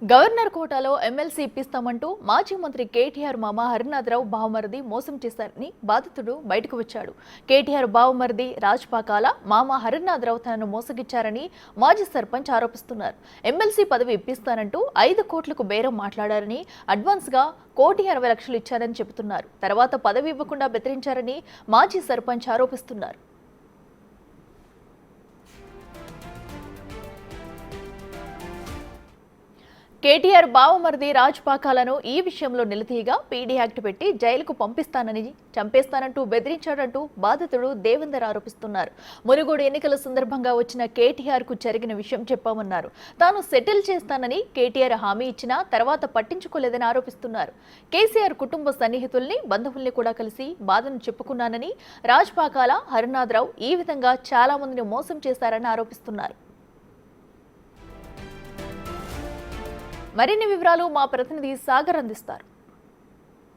Governor కోటాలో MLC ఇప్పిస్తామంటూ మాజీ మంత్రి కేటీఆర్ మామ హరినాథరావు బావమరిది మోసం చేశారని బాధితుడు బయటకు వచ్చాడు. కేటీఆర్ బావమరిది రాజ్పాకాల మామ హరినాథరావు తనను మోసగిచ్చారని మాజీ సర్పంచ్ ఆరోపిస్తున్నారు. ఎమ్మెల్సీ పదవి ఇప్పిస్తానంటూ 5 కోట్లకు బేరం మాట్లాడారని, అడ్వాన్స్గా 1,60,00,000 ఇచ్చారని చెబుతున్నారు. తర్వాత పదవి ఇవ్వకుండా బెదిరించారని మాజీ సర్పంచ్ ఆరోపిస్తున్నారు. కేటీఆర్ బావమరిది రాజ్పాకాలను ఈ విషయంలో నిలదీయగా పీడీ యాక్ట్ పెట్టి జైలుకు పంపిస్తానని, చంపేస్తానంటూ బెదిరించాడంటూ బాధితుడు దేవేందర్ ఆరోపిస్తున్నారు. మునుగోడు ఎన్నికల సందర్భంగా వచ్చిన కేటీఆర్ కు జరిగిన విషయం చెప్పామన్నారు. తాను సెటిల్ చేస్తానని కేటీఆర్ హామీ ఇచ్చినా తర్వాత పట్టించుకోలేదని ఆరోపిస్తున్నారు. కేసీఆర్ కుటుంబ సన్నిహితుల్ని, బంధువుల్ని కూడా కలిసి బాధను చెప్పుకున్నానని, రాజ్పాకాల హరినాథరావు ఈ విధంగా చాలా మందిని మోసం చేశారని ఆరోపిస్తున్నారు. మరిన్ని వివరాలు మా ప్రతినిధి సాగర్ అందిస్తారు.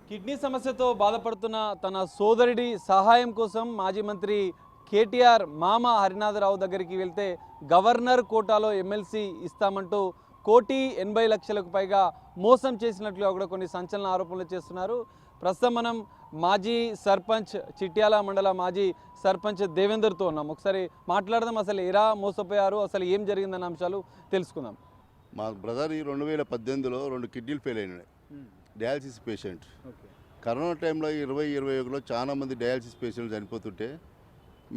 కిడ్నీ సమస్యతో బాధపడుతున్న తన సోదరుడి సహాయం కోసం మాజీ మంత్రి కేటీఆర్ మామ హరినాథరావు దగ్గరికి వెళ్తే గవర్నర్ కోటాలో ఎమ్మెల్సీ ఇస్తామంటూ 1,80,00,000కు పైగా మోసం చేసినట్లుగా కూడా కొన్ని సంచలన ఆరోపణలు చేస్తున్నారు. ప్రస్తుతం మనం మాజీ సర్పంచ్ చిట్యాల మండల మాజీ సర్పంచ్ దేవేందర్తో ఉన్నాం. ఒకసారి మాట్లాడదాం. అసలు ఎలా మోసపోయారు, అసలు ఏం జరిగిందన్న అంశాలు తెలుసుకుందాం. మా బ్రదర్ 2018లో 2 కిడ్నీలు ఫెయిల్ అయినాయి. Dialysis patient. కరోనా టైంలో 2021లో చాలామంది డయాలసిస్ పేషెంట్లు చనిపోతుంటే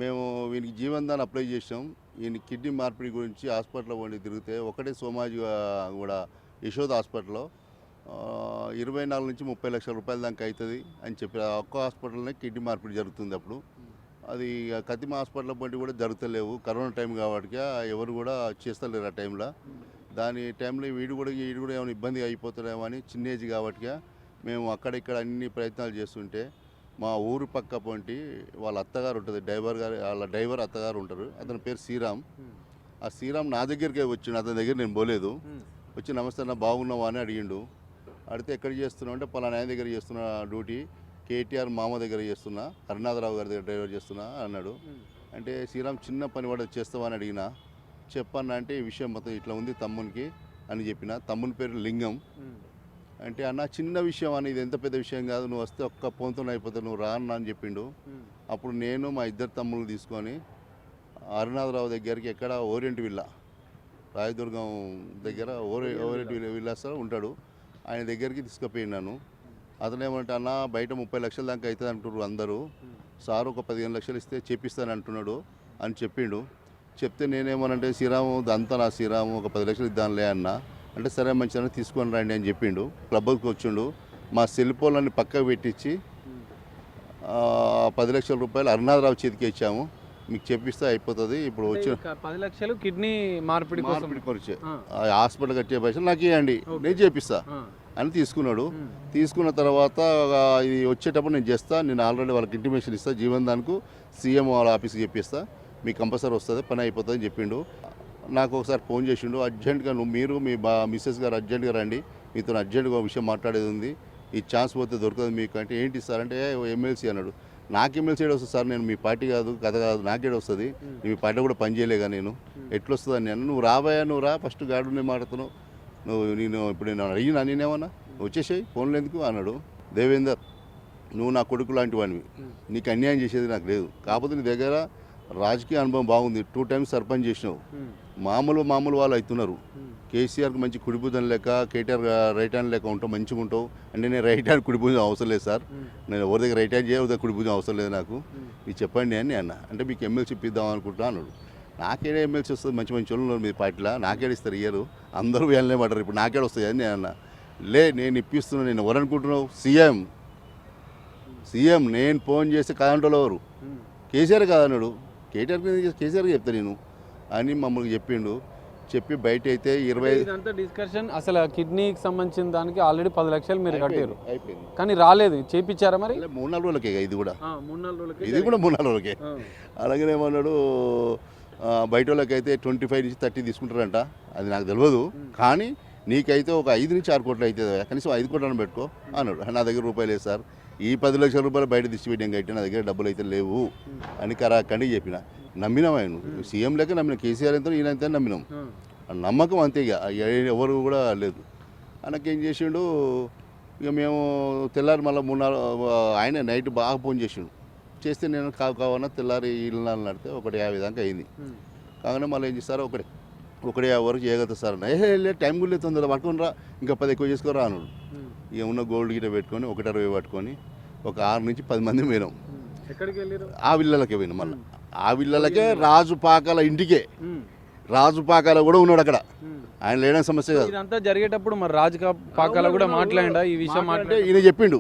మేము వీనికి జీవన్దాన్ అప్లై చేసాం. ఈయన కిడ్నీ మార్పిడి గురించి హాస్పిటల్లో వండి తిరిగితే ఒకటే సోమాజి కూడా యశోద హాస్పిటల్లో 24 నుంచి 30 లక్షల రూపాయల దాకా అవుతుంది అని చెప్పి ఒక్క హాస్పిటల్లోనే కిడ్నీ మార్పిడి జరుగుతుంది. అప్పుడు అది కతిమ హాస్పిటల్ బట్టి కూడా జరుగుతలేవు. కరోనా టైం కాబట్టి ఎవరు కూడా చేస్తలేరు ఆ టైంలో. దాని టైంలో వీడు కూడా ఏమైనా ఇబ్బంది అయిపోతాడేమో అని చిన్న ఏజ్ కాబట్టి మేము అక్కడిక్కడ అన్ని ప్రయత్నాలు చేస్తుంటే మా ఊరు పక్క పొంటి వాళ్ళ అత్తగారు ఉంటుంది, వాళ్ళ డ్రైవర్ అత్తగారు ఉంటారు. అతని పేరు శ్రీరామ్. ఆ శ్రీరామ్ నా దగ్గరికి వచ్చిండు. అతని దగ్గర నేను పోలేదు. వచ్చి నమస్తే అన్న బాగున్నావా అని అడిగిండు. అడిగితే ఎక్కడ చేస్తున్నావు అంటే పలానా ఆయన దగ్గర చేస్తున్నా డ్యూటీ, కేటీఆర్ మామ దగ్గర చేస్తున్నా, హరినాథరావు గారి దగ్గర డ్రైవర్ చేస్తున్నా అన్నాడు. అంటే శ్రీరామ్ చిన్న పని పడదు చేస్తావా అని అడిగినా. చెప్పన్నా అంటే ఈ విషయం మొత్తం ఇట్లా ఉంది తమ్మునికి అని చెప్పిన. తమ్ముని పేరు లింగం. అంటే అన్న చిన్న విషయం అని, ఇది ఎంత పెద్ద విషయం కాదు, నువ్వు వస్తే ఒక్క ఫోన్తో అయిపోతావు, నువ్వు రా అన్న అని చెప్పిండు. అప్పుడు నేను మా 2 తమ్ముళ్ళు తీసుకొని హరినాథరావు దగ్గరికి, ఎక్కడ ఓరియంట్ విల్లా రాయదుర్గం దగ్గర ఓరియంట్ విల్లాస్లో ఉంటాడు, ఆయన దగ్గరికి తీసుకుపోయినాను. అతను ఏమంటే అన్న బయట 30 లక్షల దాకా అవుతుంది అంటున్నారు అందరూ, సార్ ఒక 15 లక్షలు ఇస్తే చేపిస్తాను అంటున్నాడు అని చెప్పిండు. చెప్తే నేనేమోనంటే శ్రీరాము అంతా నా శ్రీరాము ఒక 10 లక్షలు ఇద్దాంలే అన్న. అంటే సరే మంచిగా తీసుకొని రండి అని చెప్పిండు. క్లబ్కి వచ్చిండు. మా సెల్ ఫోన్లన్నీ పక్కకు పెట్టించి 10 లక్షల రూపాయలు హరినాథరావు చేతికి ఇచ్చాము, మీకు చెప్పిస్తే అయిపోతుంది. ఇప్పుడు వచ్చి 10 లక్షలు కిడ్నీ మార్పిడి కొరిచే హాస్పిటల్ కట్టే పైసలు నాకు ఇవ్వండి, నేను చేపిస్తా అని తీసుకున్నాడు. తీసుకున్న తర్వాత ఇది వచ్చేటప్పుడు నేను చేస్తా, నేను ఆల్రెడీ వాళ్ళకి ఇంటిమేషన్ ఇస్తా, జీవన్దాన్కు సీఎం వాళ్ళ ఆఫీస్కి చెప్పిస్తా, మీకు కంపల్సరీ వస్తుంది, పని అయిపోతుంది అని చెప్పిండు. నాకు ఒకసారి ఫోన్ చేసిండు, అర్జెంటుగా మీరు మీ మిస్సెస్ గారు అర్జెంటుగా రండి, మీతో అర్జెంటుగా విషయం మాట్లాడేది ఉంది, ఈ ఛాన్స్ పోతే దొరకదు మీకు అంటే. ఏంటి సార్ అంటే ఎమ్మెల్సీ అన్నాడు. నాకు ఎమ్మెల్సీ ఏడు వస్తుంది సార్, నేను మీ పార్టీ కాదు కథ కాదు, నాకేడు వస్తుంది, మీ పార్టీ కూడా పని చేయలేగా, నేను ఎట్లొస్తుంది అని నేను. నువ్వు రాబోయా, నువ్వు రా, ఫస్ట్ గాడునే మాట్లాడుతున్నావు, నేను ఇప్పుడు నేను అడిగినా, నేనేమన్నా వచ్చేసాయి ఫోన్లు ఎందుకు అన్నాడు. దేవేందర్ నువ్వు నా కొడుకు లాంటి వాడివి, నీకు అన్యాయం చేసేది నాకు లేదు, కాకపోతే నీ దగ్గర రాజకీయ అనుభవం బాగుంది, 2 టైమ్స్ సర్పంచ్ చేసినావు, మామూలు వాళ్ళు అవుతున్నారు. కేసీఆర్కి మంచి కుడిభుజం లేక, కేటీఆర్ రైట్ హ్యాండ్ లేక ఉంటావు, మంచిగా ఉంటావు అంటే. నేను రైట్ హ్యాండ్ కుడిభుజం అవసరం లేదు సార్, నేను ఎవరి దగ్గర రైట్ హ్యాండ్ చేయదు, కుడిభుజం అవసరం లేదు నాకు, మీరు చెప్పండి అని అన్న. అంటే మీకు ఎమ్మెల్సీ ఇప్పిద్దాం అనుకుంటా అన్నాడు. నాకేడే ఎమ్మెల్సీ వస్తుంది, మంచి వాళ్ళు ఉన్నారు మీ పార్టీలో, నాకేడు ఇస్తారు ఇయ్యరు, అందరూ వీళ్ళనే పడ్డారు, ఇప్పుడు నాకేడు వస్తాయి అని నేను అన్న. నేను ఇప్పిస్తున్నాను, నేను ఎవరు అనుకుంటున్నావు, సీఎం నేను ఫోన్ చేసి కాదంటోళ్ళు ఎవరు, కేసీఆర్ కాదన్నాడు. కేసీఆర్కి చెప్తా నేను అని మమ్మల్ని చెప్పిండు. చెప్పి బయట అయితే 20 డిస్కషన్ అసలు కిడ్నీకి సంబంధించిన దానికి ఆల్రెడీ 10 లక్షలు మీరు కట్టారు, అయిపోయింది కానీ రాలేదు, చేయించారా మరి? 3-4 రోజులకే ఇది కూడా 3-4 రోజులకే. అలాగే ఏమన్నాడు, బయట వాళ్ళకైతే 25 నుంచి 30 తీసుకుంటారంట, అది నాకు తెలియదు, కానీ నీకైతే ఒక 5 నుంచి 6 కోట్లు అవుతుంది, కనీసం 5 కోట్లను పెట్టుకో అన్నాడు. నా దగ్గర రూపాయలు లేదు సార్, ఈ 10 లక్షల రూపాయలు బయట డిస్ట్రిబ్యూటింగ్ కట్టిన, నా దగ్గర డబ్బులు అయితే లేవు అని కరాకండి చెప్పిన. నమ్మినాం, ఆయన సీఎం లేక నమ్మినాం, కేసీఆర్ ఎంత ఈయన ఎంత నమ్మినాం. ఆ నమ్మకం అంతే ఇక ఎవరు కూడా లేదు. ఆయనకేం చేసిండు, ఇక మేము తెల్లారి మళ్ళీ 3-4 ఆయన నైట్ బాగా ఫోన్ చేసిండు. చేస్తే నేను కావన్నా తెల్లారి ఇల్లు నడితే 1:50 దాకా అయింది. కాగానే మళ్ళీ ఏం చేస్తారు, 1:50 వరకు చేయగలుగుతా సార్ లే టైం కూడా లేదు, తొందరగా పట్టుకొని రా, ఇంకా 10 ఎక్కువ చేసుకోరా అన్నాడు. ఇక ఉన్న గోల్డ్ గిట్ట పెట్టుకొని 1:60 పట్టుకొని ఒక 6 నుంచి 10 మంది పోయినాం. ఎక్కడికి వెళ్ళారు? ఆ విల్లలకే పోయినాం. మళ్ళీ ఆ విల్లలకే రాజుపాకాల ఇంటికే, రాజుపాకాల కూడా ఉన్నాడు అక్కడ. ఆయన లేని సమస్య కాదు. ఇదంతా జరిగేటప్పుడు మరి పాకాల కూడా మాట్లాడా ఈ విషయం? అంటే ఈయన చెప్పిండు,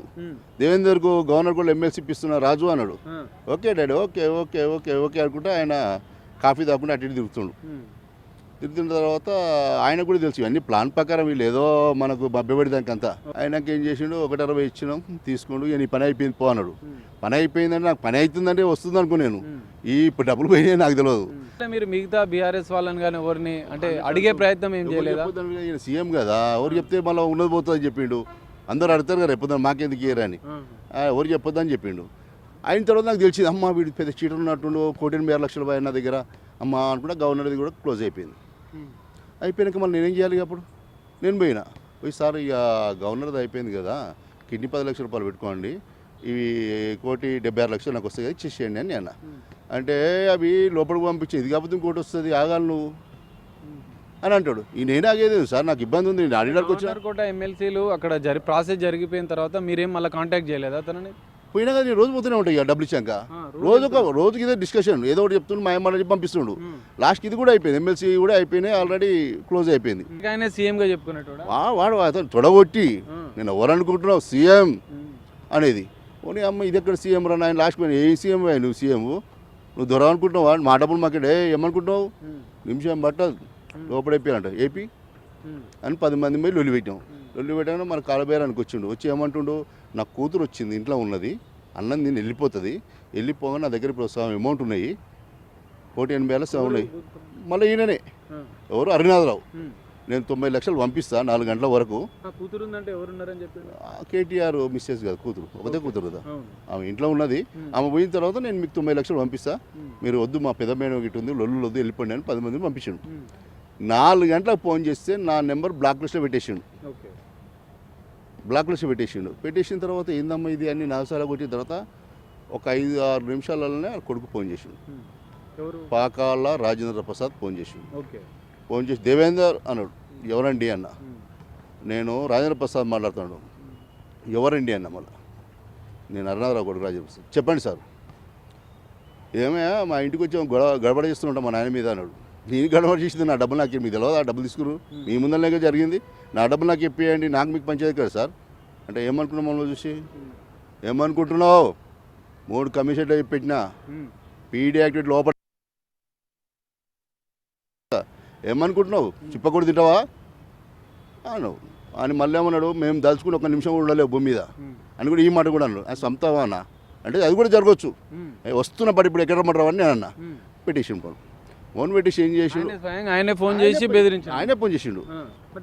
దేవేందర్కు గవర్నర్ కూడా ఎమ్మెల్సీ ఇప్పిస్తున్నా రాజు అన్నాడు. Okay daddy, okay okay okay okay అనుకుంటే ఆయన కాఫీ తాకుండా అటు ఇటు తిరుగుతుండు. తిరుగుతున్న తర్వాత ఆయన కూడా తెలుసు ఇవన్నీ ప్లాన్ ప్రకారం, వీళ్ళు ఏదో మనకు మభ్యపడేదానికి అంతా. ఆయనకి ఏం చేసిండు, 1:60 ఇచ్చినాం, తీసుకుండు. ఇక నీ పని అయిపోయింది పో అన్నాడు. పని అయిపోయిందంటే నాకు పని అవుతుందంటే వస్తుంది అనుకున్నాను. ఇప్పుడు డబ్బులు పోయినాయి నాకు తెలియదు. మీరు మిగతా బీఆర్ఎస్ వాళ్ళని కానీ ఎవరిని అంటే అడిగే ప్రయత్నం ఏం చేయలేదా? ఈయన సీఎం కదా, ఎవరు చెప్తే మళ్ళీ ఉన్నది పోతుందని చెప్పిండు. అందరూ అడుగుతారు కదా రేపు మాకెందుకు ఇయ్యరని, ఎవరు చెప్పొద్దని చెప్పిండు. అయిన తర్వాత నాకు తెలిసింది, అమ్మ వీడు పెద్ద చీటర్ ఉన్నట్టుండు, 1,86 లక్షల రూపాయలు నా దగ్గర అమ్మ అనుకుంటే గవర్నర్ది కూడా క్లోజ్ అయిపోయింది. అయిపోయాక మళ్ళీ నేనేం చేయాలి? అప్పుడు నేను పోయి సార్ ఇక గవర్నర్ది అయిపోయింది కదా, కిడ్నీ 10 లక్షల రూపాయలు పెట్టుకోండి, ఇవి 1,76 నాకు వస్తాయి కదా ఇచ్చేసేయండి అని అన్న. అంటే అవి లోపలికి పంపించేది, ఇది కాకపోతే ఇంకోటి వస్తుంది, ఆగాలి నువ్వు అని అంటాడు. ఈ నేను ఆగేది సార్, నాకు ఇబ్బంది ఉంది, నేను అడిగడానికి వచ్చిన కోట ఎమ్మెల్సీలు అక్కడ ప్రాసెస్ జరిగిపోయిన తర్వాత మీరేం మళ్ళీ కాంటాక్ట్ చేయలేదా తనని? పోయినా కదా నేను రోజు పోతూనే ఉంటాయి ఇక డబ్బులు ఇచ్చాక, రోజుకి ఇదే డిస్కషన్, ఏదో ఒకటి చెప్తుండు, మా అమ్మ పంపిస్తుండు. లాస్ట్కి ఇది కూడా అయిపోయింది, ఎమ్మెల్సీ కూడా అయిపోయినాయి, ఆల్రెడీ క్లోజ్ అయిపోయింది. ఆయన సీఎంగా చెప్పుకున్నట్టు వాడు అతను తొడగొట్టి నేను ఎవరు అనుకుంటున్నావు సీఎం అనేది. ఓనీ అమ్మ ఇది ఎక్కడ సీఎం రా ఆయన, లాస్ట్ పోయిన ఏ సీఎం నువ్వు సీఎం, నువ్వు దొర అనుకుంటున్నావు, మా డబ్బులు మాకే ఏమనుకుంటున్నావు, నిమిషం పట్టదు లోపడైపోయానంట ఏపీ అని 10 మంది పోయి లొల్లి పెట్టాం. లొల్లి పెట్టాక మన కాలబేరానికి వచ్చిండు. వచ్చి ఏమంటుండు, నా కూతురు వచ్చింది, ఇంట్లో ఉన్నది, అన్నం నేను వెళ్ళిపోతుంది, వెళ్ళిపోగా నా దగ్గర ఇప్పుడు అమౌంట్ ఉన్నాయి, 1,80,000 ఉన్నాయి. మళ్ళీ ఈయననే ఎవరు హరినాథరావు, నేను 90 లక్షలు పంపిస్తా 4 గంటల వరకు. కూతురు ఉందంటే ఎవరున్నారని చెప్పి కేటీఆర్ మిస్సెస్ కదా, కూతురు ఒకటే కూతురు కదా, ఆమె ఇంట్లో ఉన్నది. ఆమె పోయిన తర్వాత నేను మీకు 90 లక్షలు పంపిస్తా, మీరు వద్దు మా పెద్ద మేడం గిట్ట ఉంది, లొల్లు వద్దు వెళ్ళిపోండి అని 10 మందిని పంపించాడు. 4 గంటలకు ఫోన్ చేస్తే నా నెంబర్ బ్లాక్ లిస్ట్లో పెట్టేసిండు. బ్లాక్ లిస్ట్ పెట్టేసిన తర్వాత ఏందమ్మా ఇది అన్ని నాసాలు కొట్టిన తర్వాత ఒక 5-6 నిమిషాలలోనే కొడుకు ఫోన్ చేసిండు. పాకాల రాజేంద్ర ప్రసాద్ ఫోన్ చేసిండు. ఫోన్ చేసి దేవేందర్ అన్నాడు, ఎవరండి అన్న, నేను రాజేంద్ర ప్రసాద్ మాట్లాడుతున్నాడు. ఎవరండి అన్న, మళ్ళీ నేను హరినాథరావు కొడుకు రాజేంద్ర ప్రసాద్. చెప్పండి సార్, ఏమయ్యా మా ఇంటికి వచ్చి గడబడ చేస్తుంటా మా నాయన మీద అన్నాడు. నేను గడబడ చేసింది, నా డబ్బులు నాకు మీకు తెలియదు, ఆ డబ్బులు తీసుకురు మీ ముందరనే జరిగింది, నా డబ్బులు నాకు ఇప్పియండి, నాకు మీకు పంచేది కదా సార్ అంటే ఏమనుకున్నావు మమ్మల్ని చూసి, ఏమనుకుంటున్నావు 3 కమిషన్లు పెట్టినా పీడీ యాక్టివిటీ లోపల ఏమనుకుంటున్నావు, చిప్పకూడదు తింటావా అన్నావు అని. మళ్ళీ ఏమన్నాడు, మేము దలుచుకుని 1 నిమిషం కూడా ఉండలేవు భూమి మీద అని కూడా ఈ మాట కూడా అన్నాడు. అది సొంతవా అన్న అంటే అది కూడా జరగవచ్చు, వస్తున్న పడి ఇప్పుడు ఎక్కడ రమ్మంటారు అని నేను అన్న. పిటిషన్ ఫోన్ పిటిషన్ ఏం చేసిండు, ఆయనే ఫోన్ చేసి బెదిరించాడు. ఆయనే ఫోన్ చేసిండు.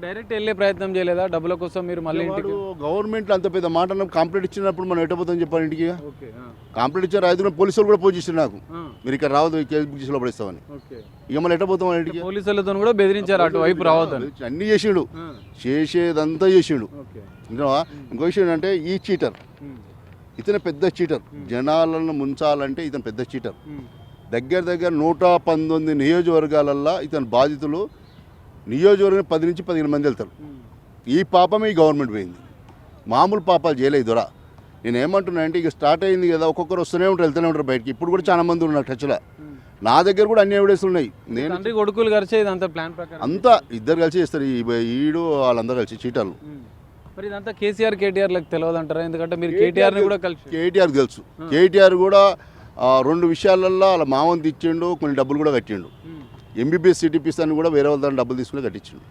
డైరెక్ట్ వెళ్ళే ప్రయత్నం చేయలేదా డబ్బుల కోసం? మీరు మళ్ళీ గవర్నమెంట్లో అంత పెద్ద మాట కంప్లైంట్ ఇచ్చినప్పుడు మనం ఎట్టపోతాం చెప్పాను ఇంటికి. కంప్లైంట్ ఇచ్చారు, 5 పోలీసులు కూడా ఫోన్ చేశారు నాకు, మీరు ఇక్కడ రావద్దు కేసు బుక్ చేసి లోపడిస్తామని. ఇక మళ్ళీ ఎట్టపోతాం ఇంటికి. పోలీసులతో కూడా బెదిరించారు అటువైపు రావద్దని. అన్నీ చేసిండు, చేసేదంతా చేసిండు. ఇంకో విషయం ఏంటంటే ఈ చీటర్, ఇతను పెద్ద చీటర్, జనాలను ముంచాలంటే ఇతను పెద్ద చీటర్. దగ్గర 119 నియోజకవర్గాలల్లో ఇతను బాధితులు నియోజకవర్గం 10 నుంచి 15 మంది వెళ్తారు. ఈ పాపమే ఈ గవర్నమెంట్ పోయింది, మామూలు పాపాలు చేయలేదు దొర. నేను ఏమంటున్నా అంటే ఇక స్టార్ట్ అయింది కదా, ఒక్కొక్కరు వస్తూనే ఉంటారు వెళ్తూనే ఉంటారు బయటికి. ఇప్పుడు కూడా చాలా మంది ఉన్నారు టచ్లో, నా దగ్గర కూడా అన్ని ఎవిడెన్స్లు ఉన్నాయి. నేను కొడుకులు కలిసి అంతా ప్లాన్ ప్రకారం అంతా ఇద్దరు కలిసి చేస్తారు, ఈడు వాళ్ళందరూ కలిసి చీటర్లు. మరి ఇదంతా కేసీఆర్ కేటీఆర్లకు తెలియదు అంటారా? ఎందుకంటే మీరు కేటీఆర్ని కూడా కలిసి. కేటీఆర్ తెలుసు, కేటీఆర్ కూడా 2 విషయాలల్లో వాళ్ళ మామని తెచ్చిండు, కొన్ని డబ్బులు కూడా కట్టిండు. ఎంబీబీఎస్ సిటీపీస్ అని కూడా వేరే వాళ్ళ డబ్బులు తీసుకుని కట్టించిండు.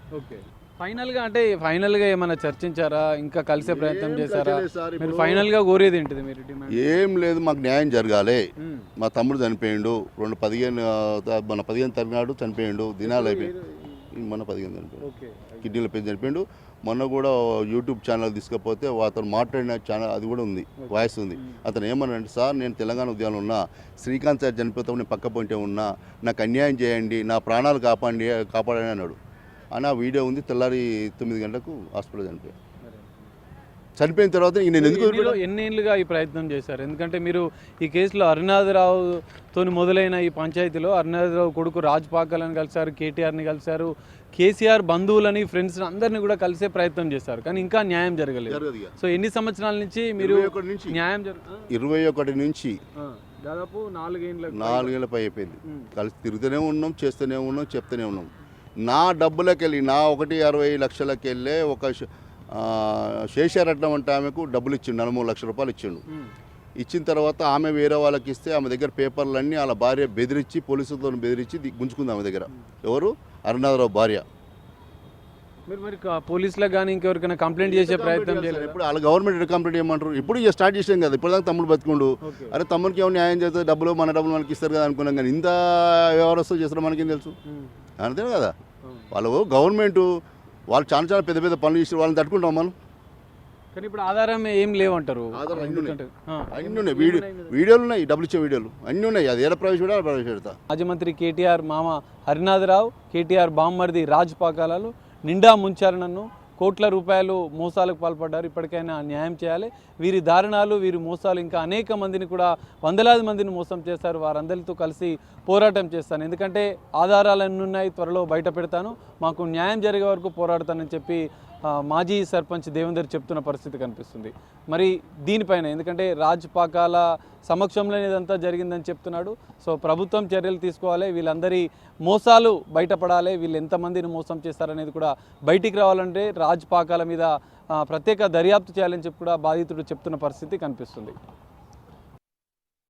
ఫైనల్గా ఏమైనా చర్చించారా, ఇంకా కలిసే ప్రయత్నం చేశారా? మీరు ఫైనల్గా కోరేది ఏంటిది? మీరు ఏం లేదు, మాకు న్యాయం జరగాలి. మా తమ్ముడు చనిపోయిండు, 15 తరగనాడు చనిపోయిండు, దినాలు అయిపోయింది. మొన్న 15 చనిపోయిండు, కిడ్నీల పెద్ద చనిపోయిండు. మొన్న కూడా యూట్యూబ్ ఛానల్ తీసుకపోతే అతను మాట్లాడిన ఛానల్ అది కూడా ఉంది, వాయిస్ ఉంది. అతను ఏమన్నాడంటే, సార్ నేను తెలంగాణ ఉద్యానంలో ఉన్నా, శ్రీకాంత్ సార్ చనిపోతాం, నేను పక్క పొంటే ఉన్నా, నాకు అన్యాయం చేయండి, నా ప్రాణాలు కాపాడండి అన్నాడు. అని ఆ వీడియో ఉంది. తెల్లారి 9 గంటలకు హాస్పిటల్ చనిపోయిన తర్వాత నేను ఎందుకు ఎన్నేళ్ళుగా ఈ ప్రయత్నం చేశారు? ఎందుకంటే మీరు ఈ కేసులో హరినాథరావుతో మొదలైన ఈ పంచాయతీలో హరినాథరావు కొడుకు రాజ్ పాకాలని కలిశారు, కేటీఆర్ని కలిశారు, కేసీఆర్ బంధువులని ఫ్రెండ్స్ అందరినీ కూడా కలిసే ప్రయత్నం చేశారు, కానీ ఇంకా న్యాయం జరగలేదు. సో ఎన్ని సంవత్సరాల నుంచి మీరు 21 నుంచి న్యాయం 21 నుంచి దాదాపు 4 4 పై అయిపోయింది. కలిసి తిరుగుతూనే ఉన్నాం, చేస్తూనే ఉన్నాం, చెప్తూనే ఉన్నాం. నా డబ్బులకి వెళ్ళి నా 1.60 లక్షలకి వెళ్ళే ఒక శేషారత్నం అంటే ఆమెకు డబ్బులు ఇచ్చిండు, 3 లక్షల రూపాయలు ఇచ్చిండు. ఇచ్చిన తర్వాత ఆమె వేరే వాళ్ళకి ఇస్తే ఆమె దగ్గర పేపర్లన్నీ వాళ్ళ భార్య బెదిరించి, పోలీసులతో బెదిరించి గుంజుకుంది ఆమె దగ్గర. ఎవరు? హరినాథరావు భార్య. మీరు మరి పోలీసులకు కానీ ఇంకెవరికైనా కంప్లైంట్ చేసే ప్రయత్నం చేయలేదు? ఇప్పుడు వాళ్ళ గవర్నమెంట్ కంప్లైంట్ చేయమంటారు. ఇప్పుడు ఇక స్టార్ట్ చేసాం కదా, ఇప్పుడు దాకా తమ్ముడు బతుకుండు. అరే తమ్ముడికి ఏమైనా న్యాయం చేస్తే డబ్బులు మన డబ్బులు మనకి ఇస్తారు కదా అనుకున్నాం, కానీ ఇంత వ్యవస్థ చేస్తారో మనకేం తెలుసు? అంతే కదా. వాళ్ళు గవర్నమెంట్ వాళ్ళు చాలా పెద్ద పెద్ద పనులు చేసి వాళ్ళని తట్టుకుంటాం మనం. కానీ ఇప్పుడు ఆధారం ఏం లేవంటారు. అన్నీ ఉన్నాయి, వీడియోలు ఉన్నాయి, డబ్బులు ఇచ్చే వీడియోలు అన్నీ ఉన్నాయి. అది ఏడ ప్రవేశపెడతా. మాజీ మంత్రి కేటీఆర్ మామ హరినాథరావు, కేటీఆర్ బామ్మర్ది రాజ్ పాకాలాలు నిండా ముంచారు నన్ను. కోట్ల రూపాయలు మోసాలకు పాల్పడ్డారు. ఇప్పటికైనా న్యాయం చేయాలి. వీరి దారుణాలు, వీరి మోసాలు ఇంకా అనేక మందిని కూడా వందలాది మందిని మోసం చేశారు. వారందరితో కలిసి పోరాటం చేస్తాను. ఎందుకంటే ఆధారాలు అన్నీ ఉన్నాయి, త్వరలో బయట పెడతాను, మాకు న్యాయం జరిగే వరకు పోరాడతానని చెప్పి మాజీ సర్పంచ్ దేవేందర్ చెప్తున్న పరిస్థితి కనిపిస్తుంది. మరి దీనిపైన ఎందుకంటే రాజ్ పాకాల సమక్షంలో ఇదంతా జరిగిందని చెప్తున్నాడు. సో ప్రభుత్వం చర్యలు తీసుకోవాలి, వీళ్ళందరి మోసాలు బయటపడాలి, వీళ్ళు ఎంతమందిని మోసం చేస్తారనేది కూడా బయటికి రావాలంటే రాజ్ పాకాల మీద ప్రత్యేక దర్యాప్తు చేయాలని చెప్పి కూడా బాధితుడు చెప్తున్న పరిస్థితి కనిపిస్తుంది.